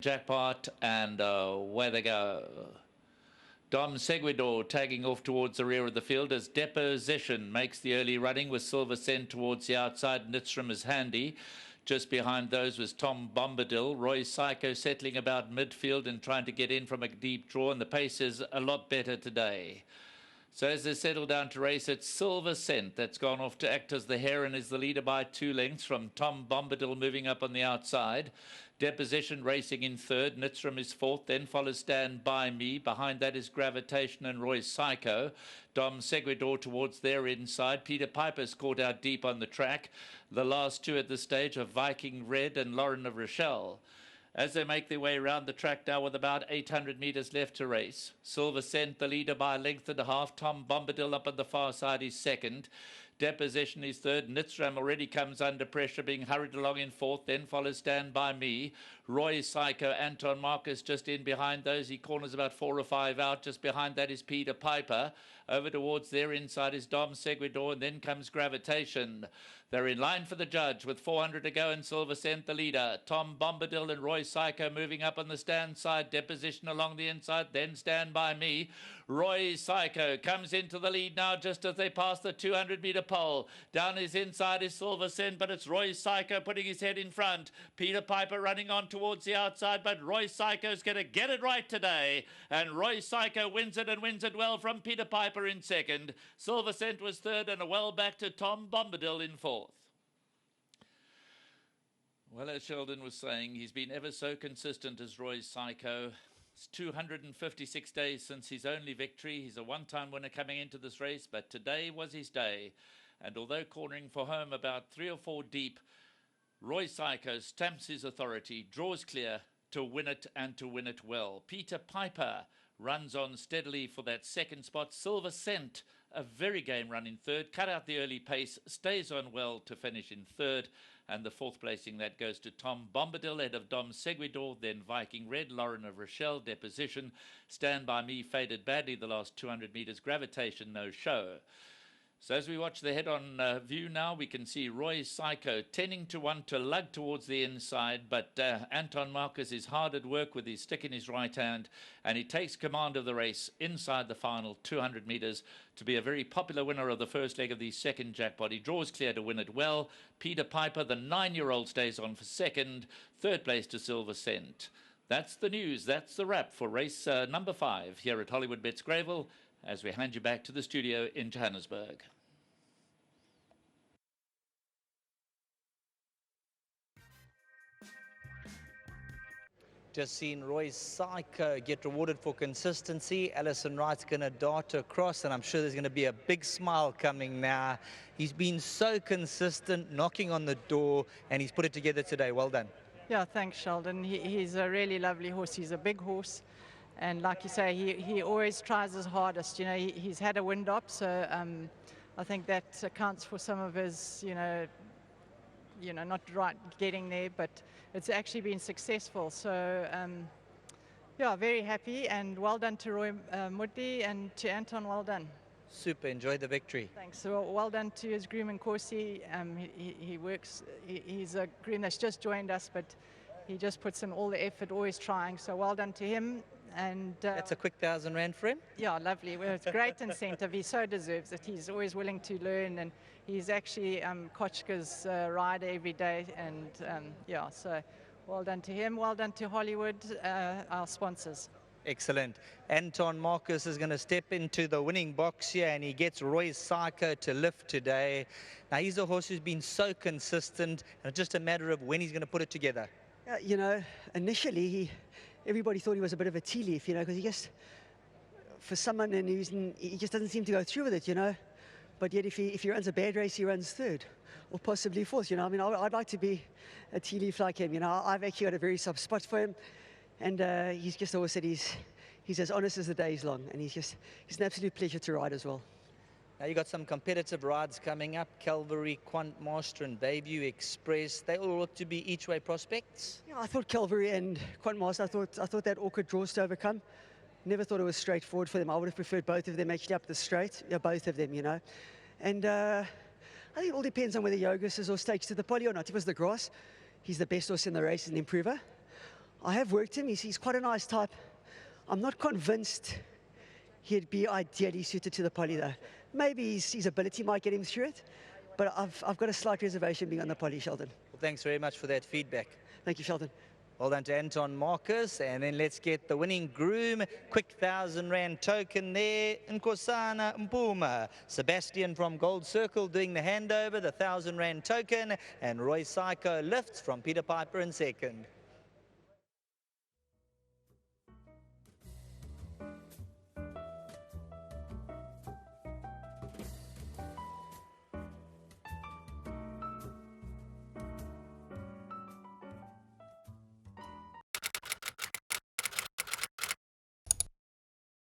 Jackpot, and where they go. Dom Seguidor tagging off towards the rear of the field as Deposition makes the early running with Silver Cent towards the outside. Nitstrom is handy. Just behind those was Tom Bombadil. Roy Psycho settling about midfield and trying to get in from a deep draw, and the pace is a lot better today. So as they settle down to race, it's Silver Cent that's gone off to act as the hare and is the leader by 2 lengths from Tom Bombadil moving up on the outside. Deposition racing in third. Nitstrom is fourth. Then follows Stand By Me. Behind that is Gravitation and Roy Psycho. Dom Seguidor towards their inside. Peter Piper's caught out deep on the track. The last two at this stage are Viking Red and Lauren of Rochelle. As they make their way around the track now with about 800 metres left to race. Silver Cent, the leader by a length and a half. Tom Bombadil up on the far side is second. Deposition is third. Nitstrom already comes under pressure, being hurried along in fourth. Then follows Stand By Me. Roy Psycho, Anton Marcus just in behind those. He corners about 4 or 5 out. Just behind that is Peter Piper. Over towards their inside is Dom Seguidor, and then comes Gravitation. They're in line for the judge with 400 to go, and Silver Cent the leader. Tom Bombadil and Roy Psycho moving up on the stand side. Deposition along the inside, then Stand By Me. Roy Psycho comes into the lead now just as they pass the 200-metre pole. Down his inside is Silver Cent, but it's Roy Psycho putting his head in front. Peter Piper running on towards the outside, but Roy Psycho's going to get it right today. And Roy Psycho wins it, and wins it well from Peter Piper in second. Silver Cent was third, and a well back to Tom Bombadil in fourth. Well, as Sheldon was saying, he's been ever so consistent as Roy Psycho. It's 256 days since his only victory. He's a one-time winner coming into this race, but today was his day. And although cornering for home about 3 or 4 deep, Roy Psycho stamps his authority, draws clear to win it and to win it well. Peter Piper runs on steadily for that second spot. Silver Cent, a very game run in third, cut out the early pace, stays on well to finish in third. And the fourth placing, that goes to Tom Bombadil, ahead of Dom Seguidor, then Viking Red, Lauren of Rochelle, Deposition. Stand By Me faded badly the last 200 metres. Gravitation, no show. So as we watch the head-on view now, we can see Roy Psycho tending to want to lug towards the inside, but Anton Marcus is hard at work with his stick in his right hand, and he takes command of the race inside the final 200 metres to be a very popular winner of the first leg of the second jackpot. He draws clear to win it well. Peter Piper, the 9-year-old, stays on for second. Third place to Silver Cent. That's the news. That's the wrap for race number 5 here at Hollywoodbets Greyville, as we hand you back to the studio in Johannesburg. Just seen Roy Psycho get rewarded for consistency. Alison Wright's going to dart across, and I'm sure there's going to be a big smile coming now. He's been so consistent, knocking on the door, and he's put it together today. Well done. Yeah, thanks, Sheldon. He's a really lovely horse. He's a big horse. And like you say, he always tries his hardest. You know, he's had a wind up, so I think that accounts for some of his, not right getting there, but it's actually been successful. So, yeah, very happy, and well done to Roy Muddi, and to Anton, well done. Super, enjoyed the victory. Thanks. So well done to his groom and Corsi. He works, he's a groom that's just joined us, but he just puts in all the effort, always trying. So well done to him. And that's a quick 1,000 rand for him. Yeah, lovely. Well, it's a great incentive. He so deserves it. He's always willing to learn, and he's actually Kochka's rider every day. And yeah, so well done to him. Well done to Hollywood, our sponsors. Excellent. Anton Marcus is going to step into the winning box here, and he gets Roy Psycho to lift today. Now, he's a horse who's been so consistent, and it's just a matter of when he's going to put it together. Initially, everybody thought he was a bit of a tea leaf, because he just, for someone, and he just doesn't seem to go through with it, But yet, if he runs a bad race, he runs third, or possibly fourth. I'd like to be a tea leaf like him. I've actually got a very soft spot for him, and he's just always said he's as honest as the day is long, and he's an absolute pleasure to ride as well. Now you got some competitive rides coming up: Calvary, Quant Master, and Bayview Express. They all look to be each-way prospects. Yeah, I thought Calvary and Quant Master. I thought that awkward draws to overcome. Never thought it was straightforward for them. I would have preferred both of them actually up the straight. Yeah, both of them, And I think it all depends on whether Yogus is or stakes to the poly or not. If it was the grass, he's the best horse in the race, an improver. I have worked him. He's quite a nice type. I'm not convinced he'd be ideally suited to the poly, though. Maybe his ability might get him through it, but I've got a slight reservation being on the poly, Sheldon. Well, thanks very much for that feedback. Thank you, Sheldon. Well done to Anton Marcus, and then let's get the winning groom. Quick R1,000 token there, Nkosana Mpuma. Sebastian from Gold Circle doing the handover, the R1,000 token, and Roy Psycho lifts from Peter Piper in second.